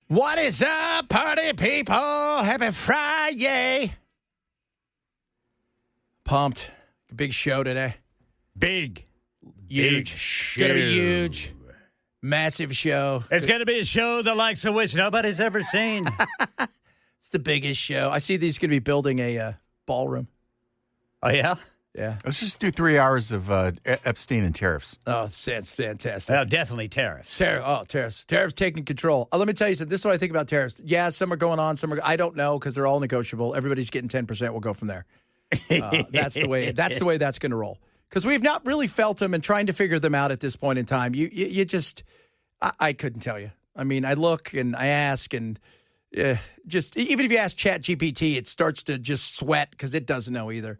What is up, party people? Happy Friday. Pumped. Big show today. Big. Huge. Show. Going to be huge. Massive show. It's going to be a show the likes of which nobody's ever seen. It's the biggest show. I see these going to be building a ballroom. Oh, yeah? Yeah. Let's just do 3 hours of Epstein and tariffs. Oh, it's fantastic. Oh, definitely tariffs. Tariffs. Tariffs taking control. Let me tell you something. This is what I think about tariffs. Yeah, some are going on. Some are. I don't know because they're all negotiable. Everybody's getting 10%. We'll go from there. That's the way that's going to roll. Because we've not really felt them and trying to figure them out at this point in time. You just, I couldn't tell you. I mean, I look and I ask and just, even if you ask ChatGPT, it starts to just sweat because it doesn't know either.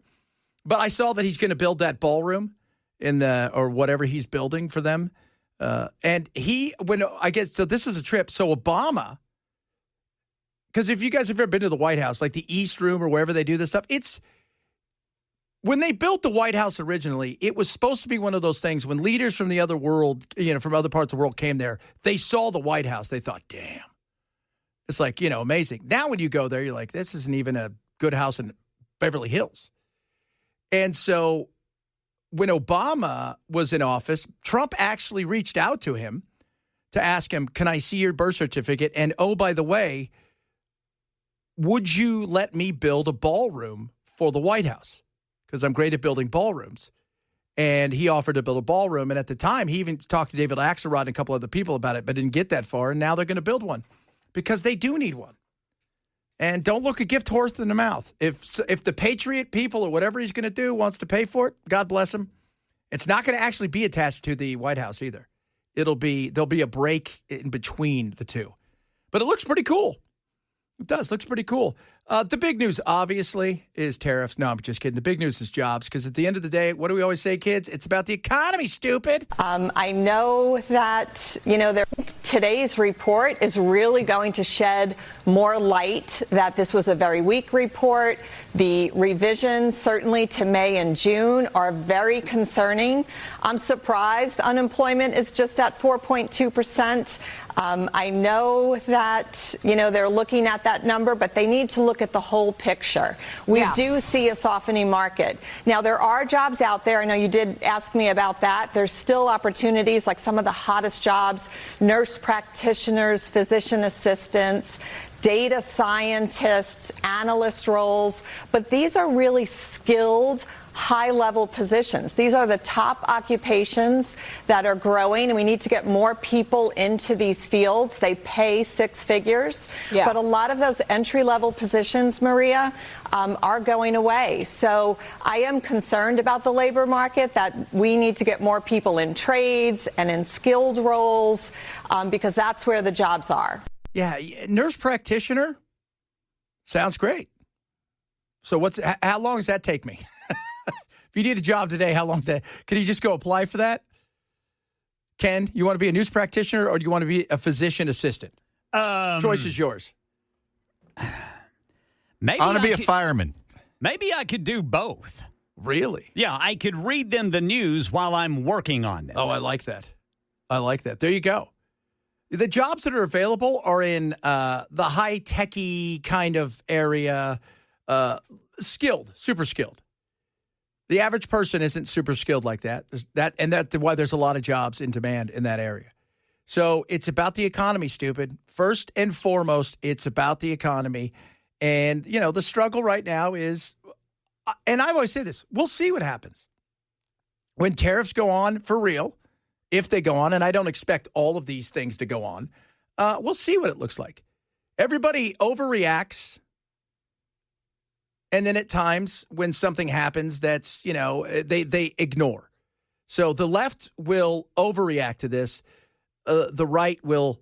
But I saw that he's going to build that ballroom or whatever he's building for them. And so this was a trip. So Obama, because if you guys have ever been to the White House, like the East Room or wherever they do this stuff, when they built the White House originally, it was supposed to be one of those things when leaders from the other world, from other parts of the world came there, they saw the White House. They thought, damn, it's like, amazing. Now when you go there, you're like, this isn't even a good house in Beverly Hills. And so when Obama was in office, Trump actually reached out to him to ask him, can I see your birth certificate? And, oh, by the way, would you let me build a ballroom for the White House? Because I'm great at building ballrooms. And he offered to build a ballroom. And at the time, he even talked to David Axelrod and a couple other people about it, but didn't get that far. And now they're going to build one because they do need one. And don't look a gift horse in the mouth. If the Patriot people or whatever he's going to do wants to pay for it, God bless him. It's not going to actually be attached to the White House either. There'll be a break in between the two. But it looks pretty cool. It does. Looks pretty cool. The big news, obviously, is tariffs. No, I'm just kidding. The big news is jobs, because at the end of the day, what do we always say, kids? It's about the economy, stupid. I know that, today's report is really going to shed more light that this was a very weak report. The revisions, certainly to May and June, are very concerning. I'm surprised unemployment is just at 4.2%. I know that, they're looking at that number, but they need to look at the whole picture. We do see a softening market. Now, there are jobs out there. I know you did ask me about that. There's still opportunities, like some of the hottest jobs, nurse practitioners, physician assistants, data scientists, analyst roles. But these are really skilled, high-level positions. These are the top occupations that are growing, and we need to get more people into these fields. They pay six figures, but a lot of those entry-level positions, Maria, are going away. So I am concerned about the labor market, that we need to get more people in trades and in skilled roles, because that's where the jobs are. Yeah, nurse practitioner sounds great. So how long does that take me? If you need a job today, how long is that? Can you just go apply for that? Ken, you want to be a nurse practitioner or do you want to be a physician assistant? Choice is yours. Maybe I want to be a fireman. Maybe I could do both. Really? Yeah, I could read them the news while I'm working on them. Oh, I like that. There you go. The jobs that are available are in the high-techy kind of area, skilled, super skilled. The average person isn't super skilled like that. That's why there's a lot of jobs in demand in that area. So it's about the economy, stupid. First and foremost, it's about the economy. And, the struggle right now is, and I always say this, we'll see what happens. When tariffs go on for real, if they go on, and I don't expect all of these things to go on, we'll see what it looks like. Everybody overreacts. And then at times when something happens that's, they ignore. So the left will overreact to this. The right will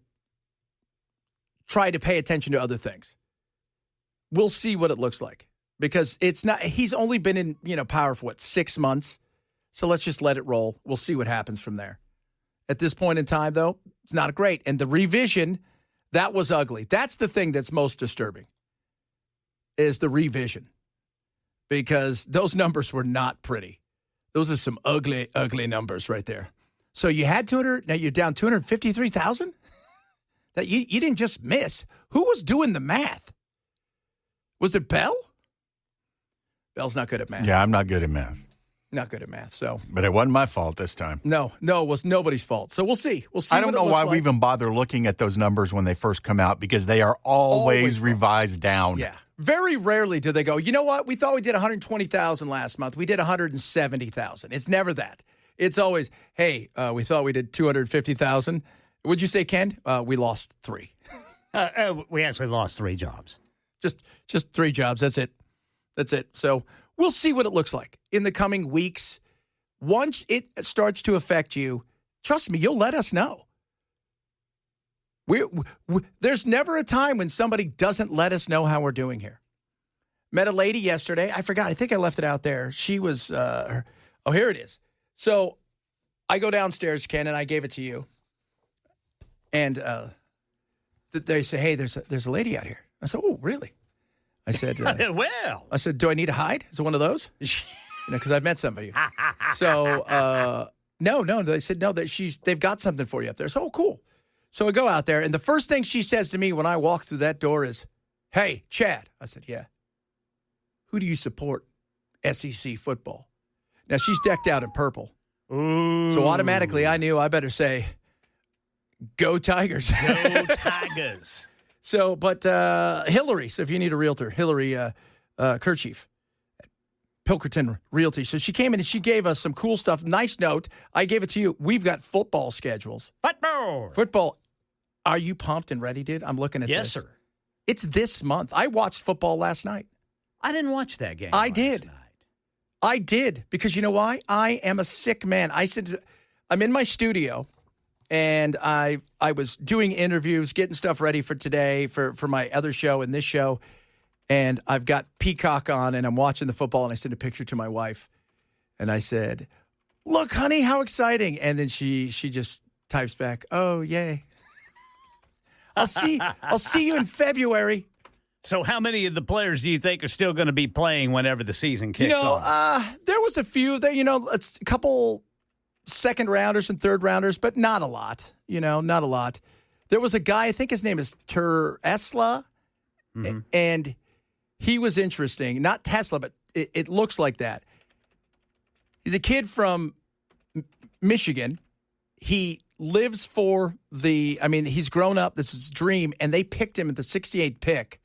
try to pay attention to other things. We'll see what it looks like because he's only been in, power for 6 months. So let's just let it roll. We'll see what happens from there. At this point in time, though, it's not great. And the revision, that was ugly. That's the thing that's most disturbing is the revision. Because those numbers were not pretty. Those are some ugly, ugly numbers right there. So you had 200, now you're down 253,000? that you didn't just miss. Who was doing the math? Was it Bell? Bell's not good at math. Yeah, I'm not good at math. Not good at math, so. But it wasn't my fault this time. No, it was nobody's fault. So we'll see. We'll see. I don't know why we even bother looking at those numbers when they first come out because they are always revised down. Yeah. Very rarely do they go, you know what? We thought we did 120,000 last month. We did 170,000. It's never that. It's always, hey, we thought we did 250,000. Would you say, Ken? We lost 3. We actually lost 3 jobs. Just 3 jobs. That's it. So we'll see what it looks like in the coming weeks. Once it starts to affect you, trust me, you'll let us know. There's never a time when somebody doesn't let us know how we're doing here. Met a lady yesterday. I forgot. I think I left it out there. She was, here it is. So I go downstairs, Ken, and I gave it to you. And they say, hey, there's a lady out here. I said, oh, really? I said, well. I said, do I need to hide? Is it one of those? Because I've met some of you. So, no. They said, no, they've got something for you up there. So, cool. So I go out there, and the first thing she says to me when I walk through that door is, hey, Chad. I said, yeah. Who do you support? SEC football. Now, she's decked out in purple. Ooh. So automatically I knew I better say, go Tigers. Go Tigers. So, but Hillary, so if you need a realtor, Hillary Kerchief, Pilkerton Realty. So she came in and she gave us some cool stuff. Nice note. I gave it to you. We've got football schedules. Football. Are you pumped and ready, dude? I'm looking at this. Yes, sir. It's this month. I watched football last night. I didn't watch that game. I did. I did. Because you know why? I am a sick man. I'm in my studio. And I was doing interviews, getting stuff ready for today, for my other show and this show. And I've got Peacock on, and I'm watching the football, and I sent a picture to my wife. And I said, look, honey, how exciting. And then she just types back, oh, yay. I'll see you in February. So how many of the players do you think are still going to be playing whenever the season kicks off? There was a few there, it's a couple second rounders and third rounders, but not a lot, not a lot. There was a guy, I think his name is Esla, and he was interesting. Not Tesla, but it looks like that. He's a kid from Michigan. He lives he's grown up. This is his dream, and they picked him at the 68th pick,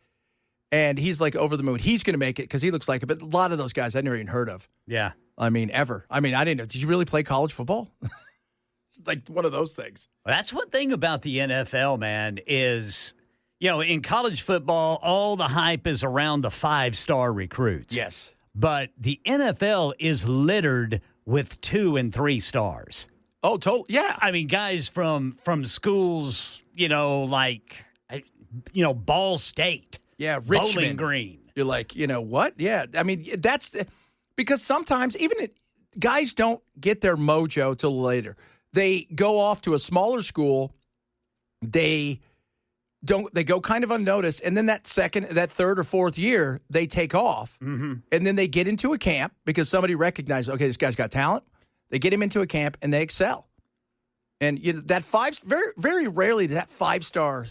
and he's like over the moon. He's going to make it because he looks like it, but a lot of those guys I never even heard of. Yeah. Ever. I didn't know. Did you really play college football? It's like one of those things. That's one thing about the NFL, man, is, in college football, all the hype is around the 5-star recruits. Yes. But the NFL is littered with 2 and 3 stars. Oh, totally. Yeah. Guys from schools, like, Ball State. Yeah, Richmond. Bowling Green. You're like, what? Yeah. That's because sometimes guys don't get their mojo till later. They go off to a smaller school. They go kind of unnoticed. And then that third or fourth year, they take off. Mm-hmm. And then they get into a camp because somebody recognizes, okay, this guy's got talent. They get him into a camp and they excel. And that very, very rarely that 5-star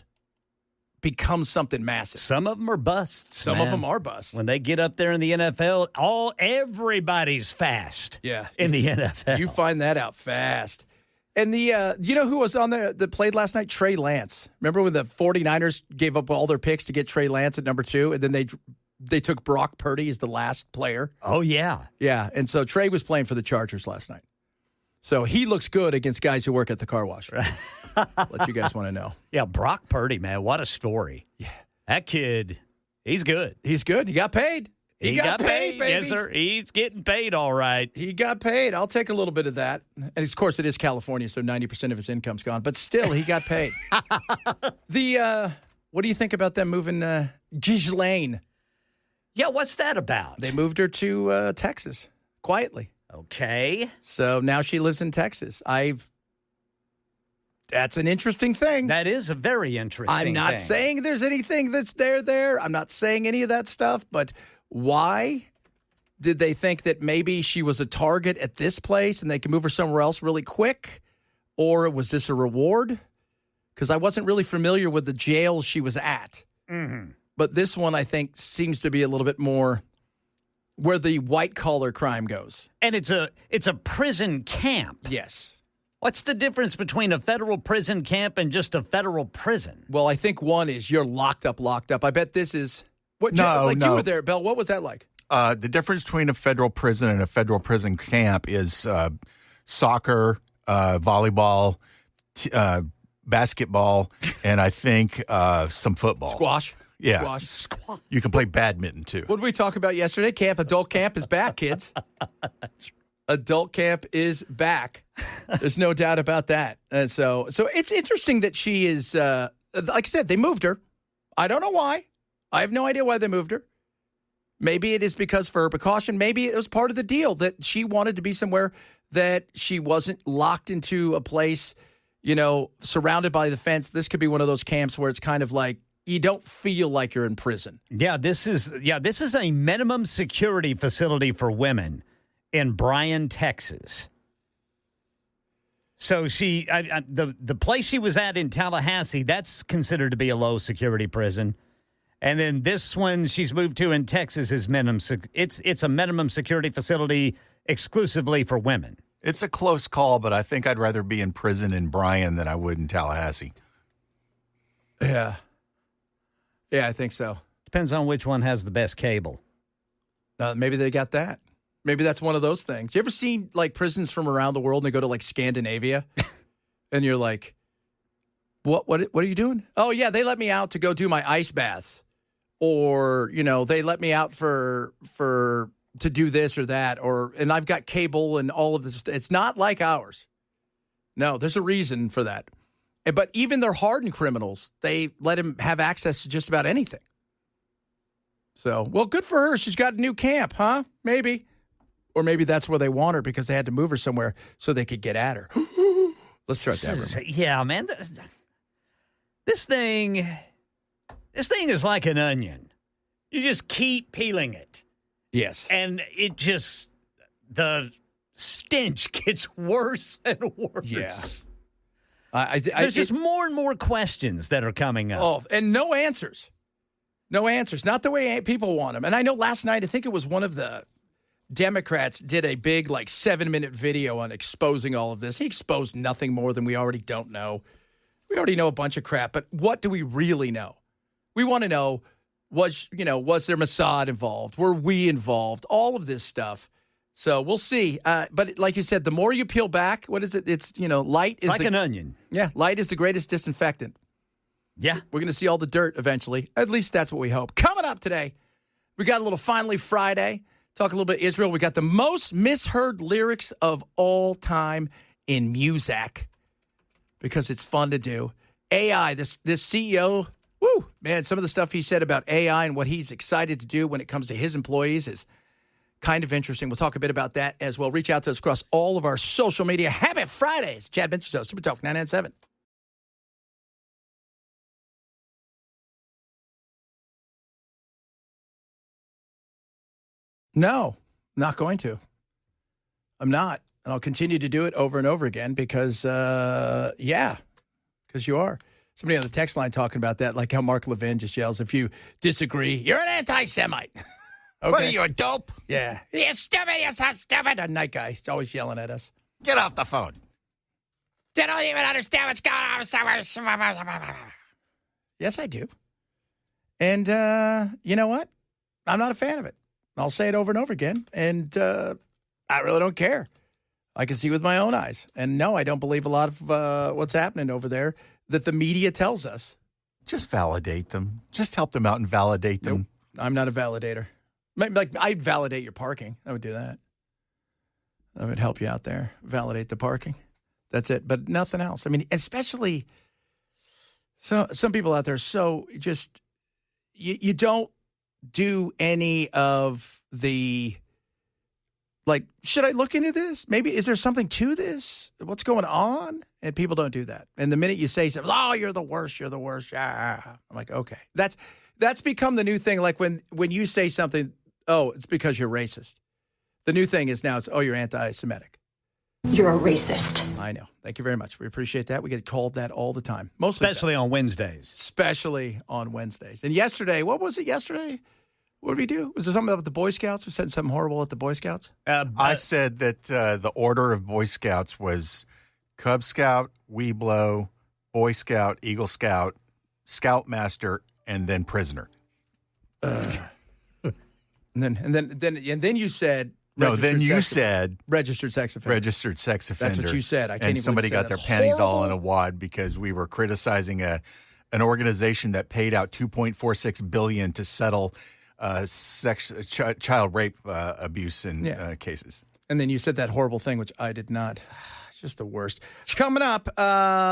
becomes something massive. Some of them are busts. Some of them are busts. When they get up there in the NFL, everybody's fast. Yeah. In the NFL. You find that out fast. And who was on there that played last night? Trey Lance. Remember when the 49ers gave up all their picks to get Trey Lance at number 2, and then they took Brock Purdy as the last player? Oh, yeah. Yeah, and so Trey was playing for the Chargers last night. So he looks good against guys who work at the car wash. Let you guys want to know. Yeah, Brock Purdy, man, what a story. Yeah. That kid, he's good. He's good. He got paid. He got paid, baby. Yes, sir. He's getting paid all right. He got paid. I'll take a little bit of that. And, of course, it is California, so 90% of his income's gone. But still, he got paid. What do you think about them moving Ghislaine? Yeah, what's that about? They moved her to Texas quietly. Okay. So now she lives in Texas. That's an interesting thing. That is a very interesting thing. I'm not saying there's anything that's there. I'm not saying any of that stuff, but why did they think that maybe she was a target at this place and they can move her somewhere else really quick? Or was this a reward? because I wasn't really familiar with the jail she was at. Mm-hmm. But this one, I think, seems to be a little bit more where the white-collar crime goes. And it's a prison camp. Yes. What's the difference between a federal prison camp and just a federal prison? Well, I think one is you're locked up. I bet this is what. No. You were there, Bill. What was that like? The difference between a federal prison and a federal prison camp is soccer, volleyball, basketball, and I think some football. Squash. Yeah. Squash. You can play badminton, too. What did we talk about yesterday? Adult camp is back, kids. Adult camp is back. There's no doubt about that. And so it's interesting that she is, like I said, they moved her. I don't know why. I have no idea why they moved her. Maybe it is because for her precaution. Maybe it was part of the deal that she wanted to be somewhere that she wasn't locked into a place, surrounded by the fence. This could be one of those camps where it's kind of like you don't feel like you're in prison. Yeah, this is a minimum security facility for women in Bryan, Texas. So the place she was at in Tallahassee, that's considered to be a low security prison. And then this one she's moved to in Texas is it's a minimum security facility exclusively for women. It's a close call, but I think I'd rather be in prison in Bryan than I would in Tallahassee. Yeah. Yeah, I think so. Depends on which one has the best cable. Maybe they got that. Maybe that's one of those things. You ever seen like prisons from around the world and they go to like Scandinavia and you're like, what are you doing? Oh yeah, they let me out to go do my ice baths. Or, they let me out to do this or that, and I've got cable and all of this. It's not like ours. No, there's a reason for that. But even their hardened criminals, they let them have access to just about anything. So, well, good for her. She's got a new camp, huh? Maybe. Or maybe that's where they want her because they had to move her somewhere so they could get at her. Let's start that room. Yeah, man. This thing is like an onion. You just keep peeling it. Yes. And the stench gets worse and worse. Yeah. There's just more and more questions that are coming up. Oh, and no answers. No answers. Not the way people want them. And I know last night, I think it was one of the Democrats did a big 7-minute video on exposing all of this. He exposed nothing more than we already don't know. We already know a bunch of crap, but what do we really know? We want to know, was there Mossad involved? Were we involved? All of this stuff. So we'll see. But like you said, the more you peel back, what is it? It's, light is like an onion. Yeah, light is the greatest disinfectant. Yeah. We're going to see all the dirt eventually. At least that's what we hope. Coming up today, we got a little Finally Friday. Talk a little bit Israel. We got the most misheard lyrics of all time in music because it's fun to do. AI, this CEO, woo, man, some of the stuff he said about AI and what he's excited to do when it comes to his employees is kind of interesting. We'll talk a bit about that as well. Reach out to us across all of our social media. Happy Fridays. Chad Benson Show, Super Talk 997. No, not going to. I'm not. And I'll continue to do it over and over again because you are. Somebody on the text line talking about that, like how Mark Levin just yells, if you disagree, you're an anti-Semite. Okay. What are you, a dope? Yeah. You're stupid. You're so stupid. A night guy. He's always yelling at us. Get off the phone. They don't even understand what's going on. Yes, I do. And you know what? I'm not a fan of it. I'll say it over and over again. And I really don't care. I can see with my own eyes. And no, I don't believe a lot of what's happening over there that the media tells us. Just validate them. Just help them out and validate them. Nope, I'm not a validator. Like, I'd validate your parking. I would do that. I would help you out there. Validate the parking. That's it. But nothing else. I mean, especially some people out there, so just, you don't do any of the, like, should I look into this? Maybe, is there something to this? What's going on? And people don't do that. And the minute you say something, oh, you're the worst, you're the worst. I'm like, okay. That's become the new thing. Like when you say something, oh, it's because you're racist. The new thing is now it's, oh, you're anti-Semitic. You're a racist. I know. Thank you very much. We appreciate that. We get called that all the time. Especially on Wednesdays. Especially on Wednesdays. And yesterday, what was it yesterday? What did we do? Was there something about the Boy Scouts? We said something horrible at the Boy Scouts? I said that the order of Boy Scouts was Cub Scout, Weeblo, Boy Scout, Eagle Scout, Scoutmaster, and then prisoner. And then you said no. Then you said registered sex offender. Registered sex offender. That's what you said. I can't and even somebody got their panties horrible. all in a wad because we were criticizing an organization that paid out $2.46 billion to settle child rape abuse in cases. And then you said that horrible thing, which I did not. It's just the worst. Coming up,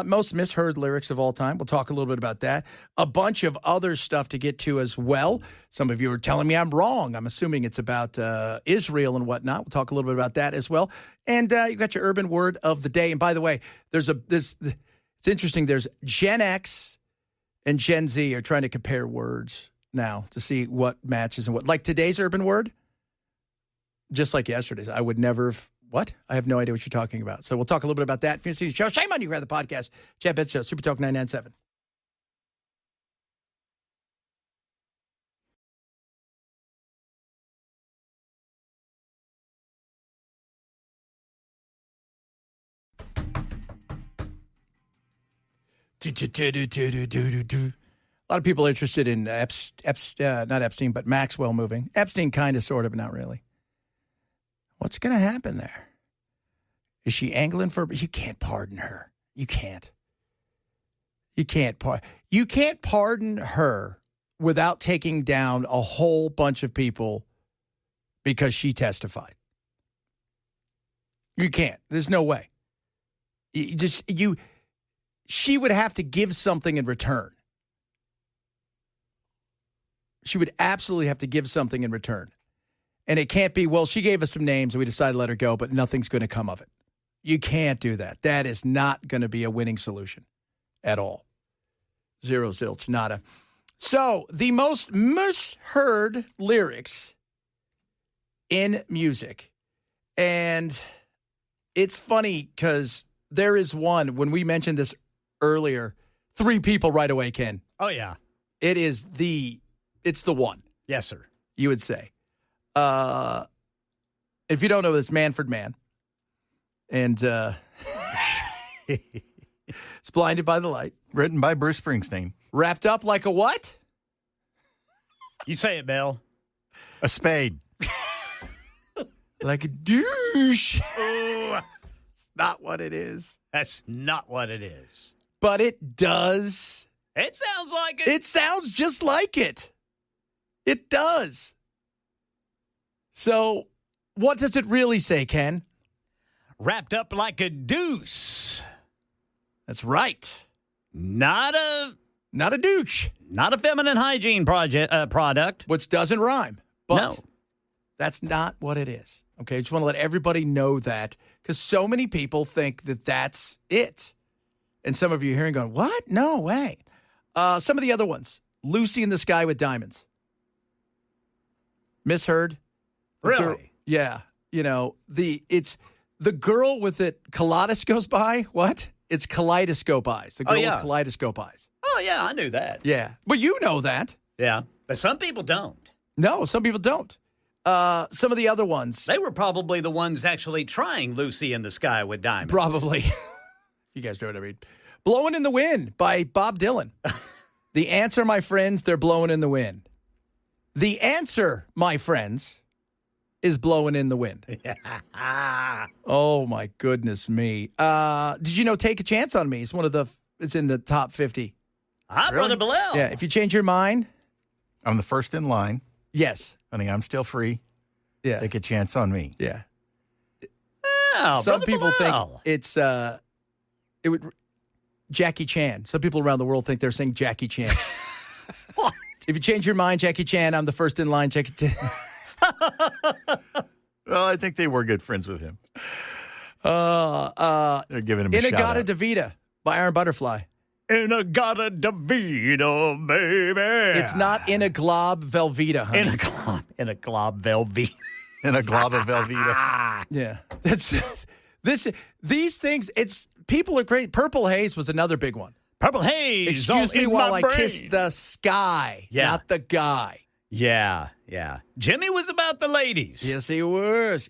most misheard lyrics of all time. We'll talk a little bit about that. A bunch of other stuff to get to as well. Some of you are telling me I'm wrong. I'm assuming it's about Israel and whatnot. We'll talk a little bit about that as well. And you got your urban word of the day. And by the way, it's interesting. There's Gen X and Gen Z are trying to compare words now to see what matches and what. Like today's urban word, just like yesterday's, I would never have. What? I have no idea what you're talking about. So we'll talk a little bit about that. If you see the show, shame on you, grab the podcast. Chad Benson Show, Super Talk 997. A lot of people are interested in not Epstein, but Maxwell moving. Epstein kind of, sort of, but not really. What's going to happen there? Is she angling for? You can't pardon her. You can't. You can't pardon her without taking down a whole bunch of people because she testified. You can't. There's no way. She would have to give something in return. She would absolutely have to give something in return. And it can't be, well, she gave us some names and we decided to let her go, but nothing's going to come of it. You can't do that. That is not going to be a winning solution at all. Zero, zilch, nada. So the most misheard lyrics in music. And it's funny because there is one, when we mentioned this earlier, 3 people right away, Ken. Oh, yeah. It's the one. Yes, sir. You would say. If you don't know this, Manfred Mann. And it's Blinded by the Light. Written by Bruce Springsteen. Wrapped up like a what? You say it, Bill. A spade. Like a douche. Ooh, It's not what it is. that's not what it is. But it does. It sounds like it. It sounds just like it. It does. So, what does it really say, Ken? Wrapped up like a deuce. That's right. Not a douche. Not a feminine hygiene product. Which doesn't rhyme. But No. that's not what it is. Okay, I just want to let everybody know that because so many people think that that's it. And some of you are hearing going, what? No way. Some of the other ones. Lucy in the Sky with Diamonds. Misheard. The Really? girl- yeah. You know, it's the girl with it, kaleidoscope eye. What? It's kaleidoscope eyes. The girl yeah. with kaleidoscope eyes. Oh, yeah, I knew that. Yeah. But you know that. Yeah, but some people don't. No, some people don't. Some of the other ones. They were probably the ones actually trying Lucy in the Sky with Diamonds. Probably. You guys know what I mean. Blowing in the Wind by Bob Dylan. The answer, my friends, they're blowing in the wind. The answer, my friends, is blowing in the wind. Oh, my goodness me. Did you know Take a Chance on Me? It's in the top 50. Hi, Brother Bilal. Yeah, if you change your mind, I'm the first in line. yes. Honey, I'm still free. Yeah. Take a chance on me. Yeah. Oh, Some Brother people Bilal. think it's Jackie Chan. Some people around the world think they're saying Jackie Chan. What? If you change your mind, Jackie Chan, I'm the first in line, Jackie Chan. Well, I think they were good friends with him. They're giving him a shout Inagata out. Davida by Iron Butterfly. Inagata Davida, baby. It's not in a glob Velveeta, honey. In a glob Velveeta. In a glob of Velveeta. Yeah. That's These things, people are great. Purple Haze was another big one. Purple Haze. Excuse me while I kiss the sky, not the guy. Yeah. Jimmy was about the ladies. Yes, he was.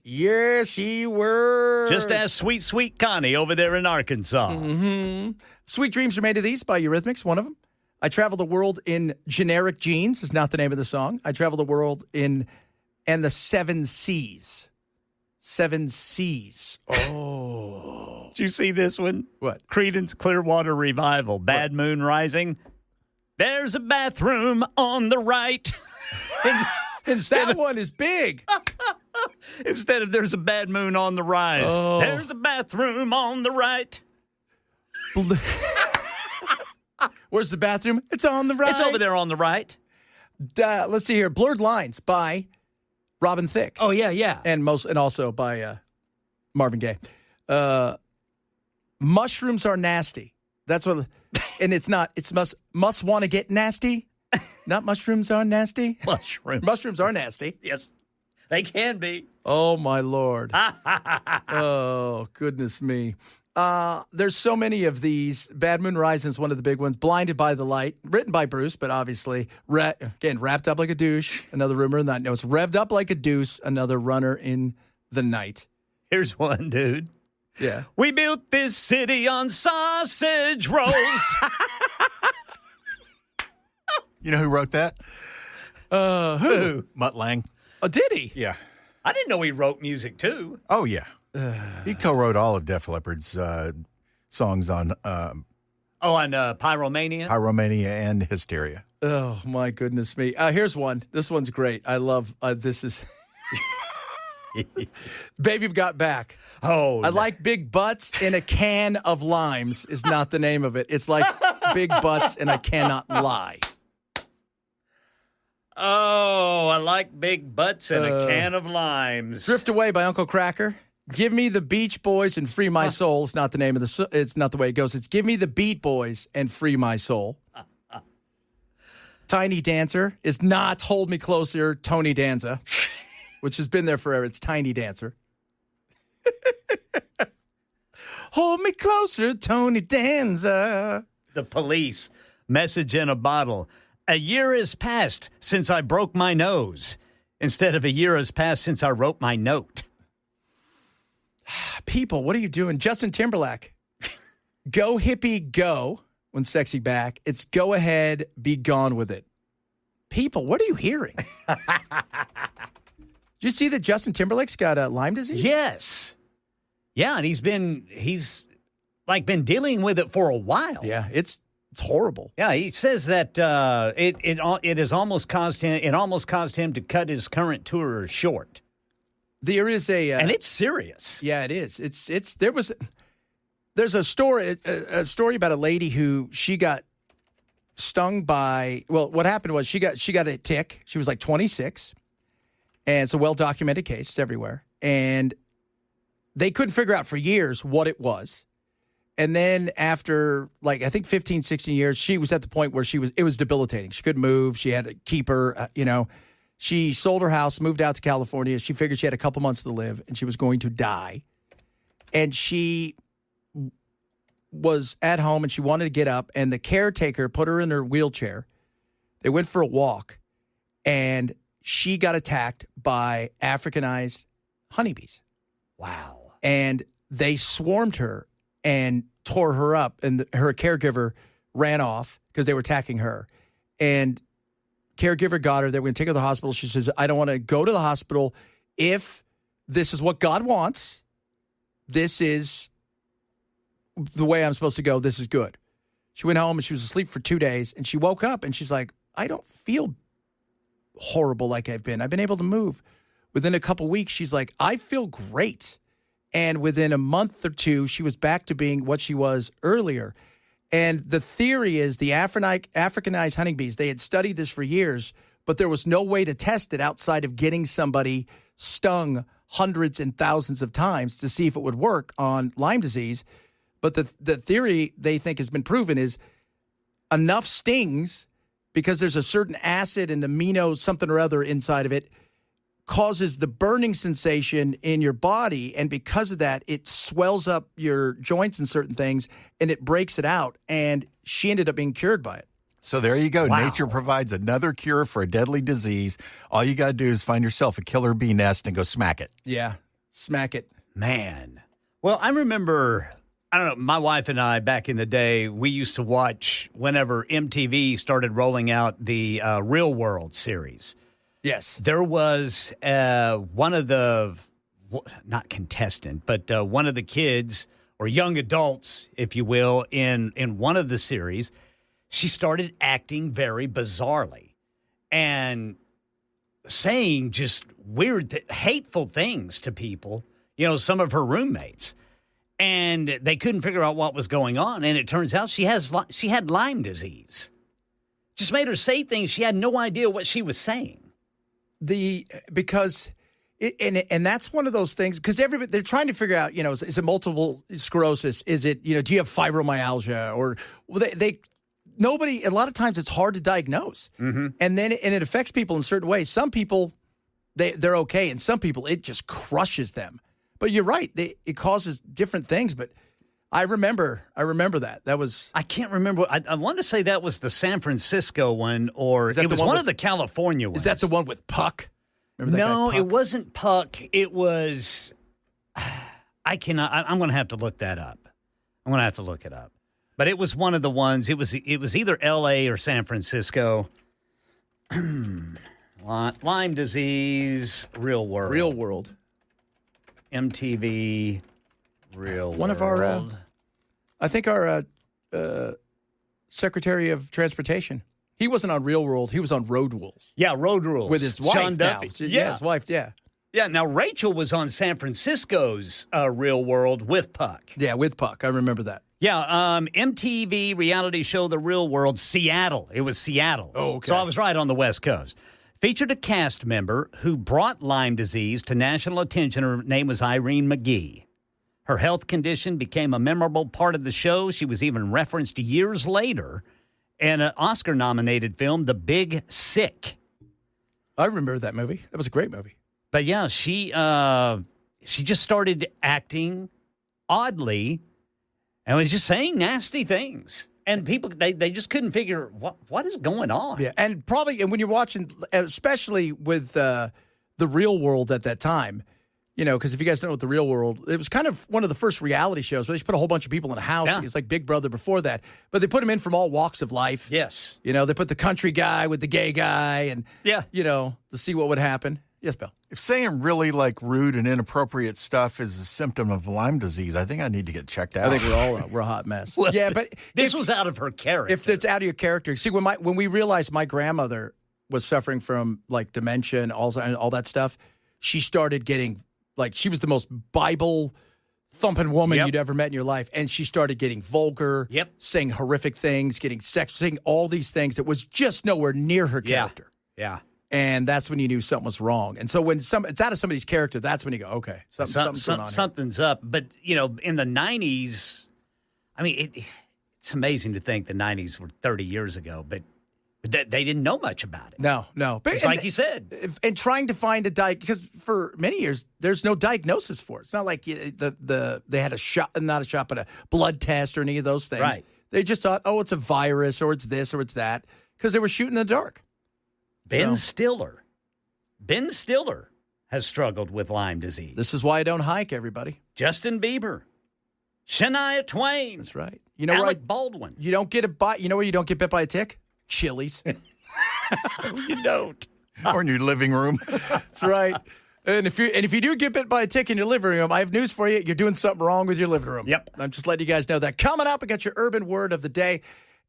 Just ask sweet, sweet Connie over there in Arkansas. Mm-hmm. Sweet Dreams Are Made of These by Eurythmics, one of them. I Travel the World in Generic Jeans is not the name of the song. I Travel the World in And the Seven Seas. Seven Seas. Oh. Did you see this one? What? Creedence Clearwater Revival, Bad Moon Rising. There's a bathroom on the right. That one is big. Instead of there's a bad moon on the rise, there's a bathroom on the right. Where's the bathroom? It's on the right. It's over there on the right. Let's see here. Blurred Lines by Robin Thicke. Oh, yeah. And also by Marvin Gaye. Mushrooms Are Nasty. That's what, and it's not. It's must want to get nasty. Not mushrooms are nasty. Mushrooms are nasty. Yes, they can be. Oh my Lord. Oh goodness me. There's so many of these. Bad Moon Rising is one of the big ones. Blinded by the Light, written by Bruce, but obviously wrapped up like a douche. Another rumor in that. No, it's revved up like a deuce. Another runner in the night. Here's one, dude. Yeah. We built this city on sausage rolls. You know who wrote that? Who? Mutt Lange. Oh, did he? Yeah. I didn't know he wrote music, too. Oh, yeah. He co-wrote all of Def Leppard's songs on Pyromania? Pyromania and Hysteria. Oh, my goodness me. Here's one. This one's great. I love this is Baby Got Back. Oh, I like big butts in a can of limes is not the name of it. It's like big butts and I cannot lie. Oh, I like big butts and a can of limes. Drift Away by Uncle Cracker. Give Me the Beach Boys and Free My Soul. It's not the name of it's not the way it goes. It's Give Me the Beat Boys and Free My Soul. Tiny Dancer is not Hold Me Closer, Tony Danza, which has been there forever. It's Tiny Dancer. Hold me closer, Tony Danza. The Police, Message in a Bottle. A year has passed since I broke my nose. Instead of a year has passed since I wrote my note. People, what are you doing? Justin Timberlake. Go hippie go when sexy back. It's go ahead, be gone with it. People, what are you hearing? Did you see that Justin Timberlake's got Lyme disease? Yes. Yeah, and he's been dealing with it for a while. Yeah, it's horrible. Yeah, he says that it has almost caused him to cut his current tour short. There is and it's serious. Yeah, it is. There's a story about a lady who she got stung by. Well, what happened was she got a tick. She was like 26, and it's a well documented case. It's everywhere, and they couldn't figure out for years what it was. And then after, I think 15, 16 years, she was at the point where it was debilitating. She couldn't move. She had to keep her, She sold her house, moved out to California. She figured she had a couple months to live, and she was going to die. And she was at home, and she wanted to get up, and the caretaker put her in her wheelchair. They went for a walk, and she got attacked by Africanized honeybees. Wow. And they swarmed her and tore her up, and her caregiver ran off because they were attacking her. And caregiver got her. They were going to take her to the hospital. She says, I don't want to go to the hospital. If this is what God wants, this is the way I'm supposed to go. This is good. She went home and she was asleep for 2 days, and she woke up and she's like, I don't feel horrible like I've been. I've been able to move. Within a couple weeks, she's like, I feel great. And within a month or two, she was back to being what she was earlier. And the theory is the Africanized honeybees, they had studied this for years, but there was no way to test it outside of getting somebody stung hundreds and thousands of times to see if it would work on Lyme disease. But the theory they think has been proven is enough stings, because there's a certain acid and amino something or other inside of it, causes the burning sensation in your body, and because of that, it swells up your joints and certain things, and it breaks it out. And she ended up being cured by it. So there you go. Wow. Nature provides another cure for a deadly disease. All you got to do is find yourself a killer bee nest and go smack it. Yeah, smack it. Man. Well, I remember, I don't know, my wife and I back in the day, we used to watch whenever MTV started rolling out the Real World series. Yes. There was one of the, not contestant, but one of the kids or young adults, if you will, in one of the series. She started acting very bizarrely and saying just weird, hateful things to people, some of her roommates. And they couldn't figure out what was going on. And it turns out she had Lyme disease. Just made her say things she had no idea what she was saying. Because that's one of those things, because everybody, they're trying to figure out, is it multiple sclerosis? Is it, do you have fibromyalgia? Or nobody, a lot of times it's hard to diagnose. Mm-hmm. And it affects people in certain ways. Some people, they're okay. And some people, it just crushes them. But you're right. It causes different things. But I remember that. That was... I can't remember. I want to say that was the San Francisco one, or it was one of the California ones. Is that the one with Puck? No, it wasn't Puck. It was... I cannot... I'm going to have to look that up. I'm going to have to look it up. But it was one of the ones. It was either L.A. or San Francisco. Lyme disease, Real World. Real World. MTV, Real World. One of our, I think our Secretary of Transportation. He wasn't on Real World. He was on Road Rules. Yeah, Road Rules. With his wife Sean now. Duffy. Yeah, his wife, yeah. Yeah, now Rachel was on San Francisco's Real World with Puck. Yeah, with Puck. I remember that. Yeah, MTV reality show The Real World, Seattle. It was Seattle. Oh, okay. So I was right on the West Coast. Featured a cast member who brought Lyme disease to national attention. Her name was Irene McGee. Her health condition became a memorable part of the show. She was even referenced years later in an Oscar-nominated film, The Big Sick. I remember that movie. That was a great movie. But yeah, she just started acting oddly and was just saying nasty things. And people, they just couldn't figure what is going on. Yeah, and when you're watching, especially with the Real World at that time, because if you guys know what the Real World, it was kind of one of the first reality shows where they just put a whole bunch of people in a house. Yeah. It was like Big Brother before that, but they put them in from all walks of life. Yes, they put the country guy with the gay guy, and to see what would happen. Yes, Bill. If saying really rude and inappropriate stuff is a symptom of Lyme disease, I think I need to get checked out. I think we're a hot mess. Well, yeah, but this was out of her character. If it's out of your character, see when we realized my grandmother was suffering from dementia and all that stuff, she started getting she was the most Bible thumping woman you'd ever met in your life, and she started getting vulgar, saying horrific things, getting sexual, saying all these things that was just nowhere near her character. Yeah. And that's when you knew something was wrong. And so when it's out of somebody's character, that's when you go, okay, something's going on here. Something's up. But, in the 90s, I mean, it's amazing to think the 90s were 30 years ago, but they didn't know much about it. No. But it's like you said. And trying to find because for many years, there's no diagnosis for it. It's not like they had not a shot, but a blood test or any of those things. Right. They just thought, oh, it's a virus or it's this or it's that, because they were shooting in the dark. Ben Stiller has struggled with Lyme disease. This is why I don't hike, everybody. Justin Bieber. Shania Twain. That's right. Alec Baldwin. You don't get a bite. You know where you don't get bit by a tick? Chili's. You don't. Or in your living room. That's right. And if you do get bit by a tick in your living room, I have news for you. You're doing something wrong with your living room. Yep. I'm just letting you guys know that. Coming up, I got your urban word of the day.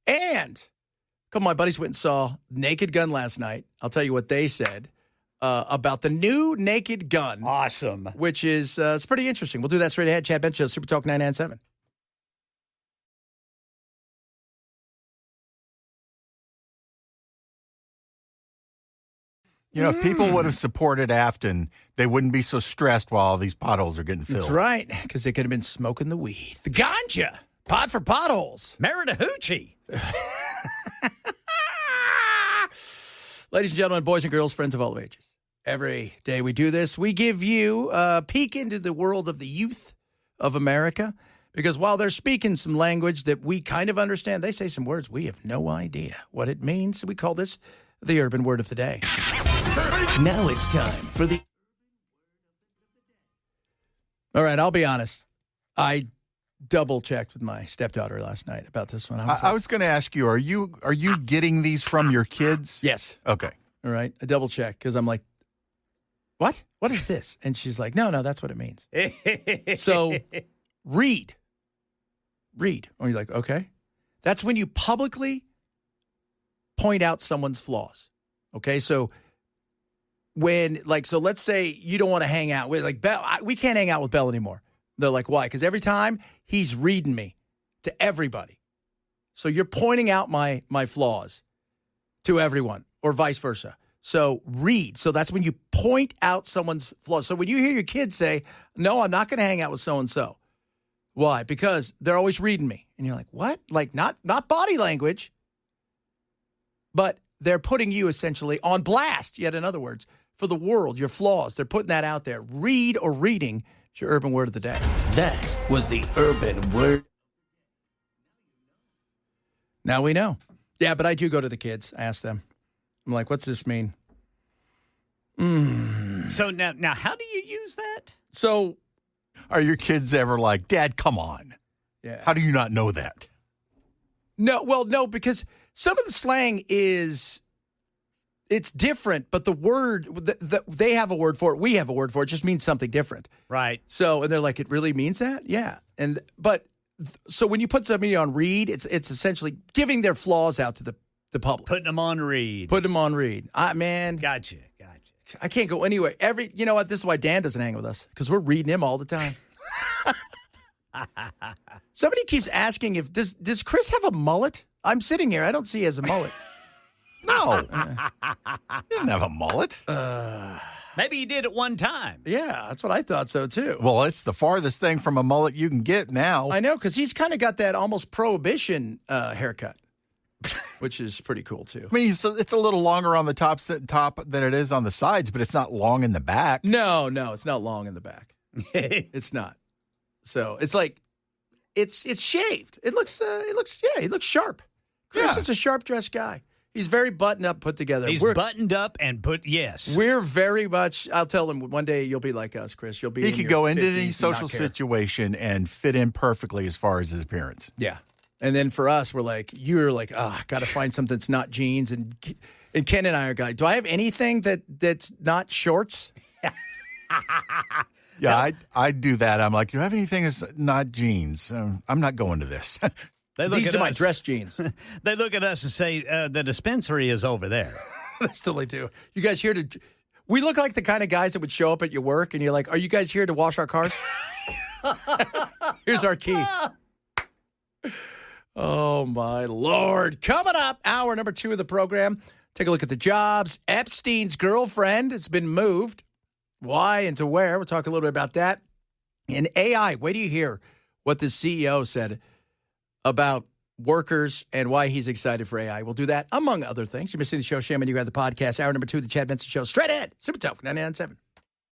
And a couple of my buddies went and saw Naked Gun last night. I'll tell you what they said about the new Naked Gun. Awesome. Which is it's pretty interesting. We'll do that straight ahead. Chad Benson, Super Talk 997. If people would have supported Afton, they wouldn't be so stressed while all these potholes are getting filled. That's right, because they could have been smoking the weed. The ganja. Pot for potholes. Married a hoochie. Ladies and gentlemen, boys and girls, friends of all ages. Every day we do this, we give you a peek into the world of the youth of America. Because while they're speaking some language that we kind of understand, they say some words we have no idea what it means. We call this the Urban Word of the Day. Now it's time for the... All right, I'll be honest. I double-checked with my stepdaughter last night about this one. I was going to ask you, are you getting these from your kids? Yes. Okay. All right, I double-checked because I'm like, what? What is this? And she's like, no, that's what it means. So, read. Or you're like, okay. That's when you publicly point out someone's flaws. Okay, so so let's say you don't want to hang out with, like, Belle, we can't hang out with Belle anymore. They're like, why? Because every time he's reading me to everybody. So you're pointing out my flaws to everyone or vice versa. So read. So that's when you point out someone's flaws. So when you hear your kids say, no, I'm not going to hang out with so-and-so. Why? Because they're always reading me. And you're like, what? Like not body language, but they're putting you essentially on blast, yet in other words, for the world, your flaws. They're putting that out there. Read or reading is your Urban Word of the Day. That was the Urban Word. Now we know. Yeah, but I do go to the kids. I ask them. I'm like, what's this mean? So now, how do you use that? So, Are your kids ever like, Dad, come on? yeah. How do you not know that? No, because some of the slang it's different, but the word, they have a word for it. We have a word for it. It just means something different. Right. So, and they're like, it really means that? Yeah. So when you put somebody on read, it's essentially giving their flaws out to the public. Putting them on read. Put them on read. Man. Gotcha. I can't go anywhere. You know what? This is why Dan doesn't hang with us, because we're reading him all the time. Somebody keeps asking does Chris have a mullet? I'm sitting here. I don't see he has a mullet. No. He didn't have a mullet. Maybe he did at one time. Yeah, that's what I thought so, too. Well, it's the farthest thing from a mullet you can get now. I know, because he's kind of got that almost prohibition haircut, which is pretty cool, too. I mean, it's a little longer on the top than it is on the sides, but it's not long in the back. No, it's not long in the back. It's not. So it's like it's shaved. He looks sharp. Chris is a sharp dressed guy. He's very buttoned up, put together. He's buttoned up and yes. We're very much. I'll tell him one day you'll be like us, Chris. You'll be. He could go into any social situation and fit in perfectly as far as his appearance. Yeah, and then for us, you're like, got to find something that's not jeans. And Ken and I are guys. Do I have anything that's not shorts? Yeah, I do that. I'm like, do you have anything that's not jeans? I'm not going to this. These are my dress jeans. They look at us and say, the dispensary is over there. They still do. You guys here to... We look like the kind of guys that would show up at your work and you're like, are you guys here to wash our cars? Here's our key. Oh, my Lord. Coming up, hour number 2 of the program. Take a look at the jobs. Epstein's girlfriend has been moved. Why and to where? We'll talk a little bit about that. And AI, wait till you hear what the CEO said about workers and why he's excited for AI. We'll do that, among other things. You're missing the show. Shame on you. Grab the podcast. Hour number 2 of the Chad Benson Show. Straight ahead. Super Talk 99.7.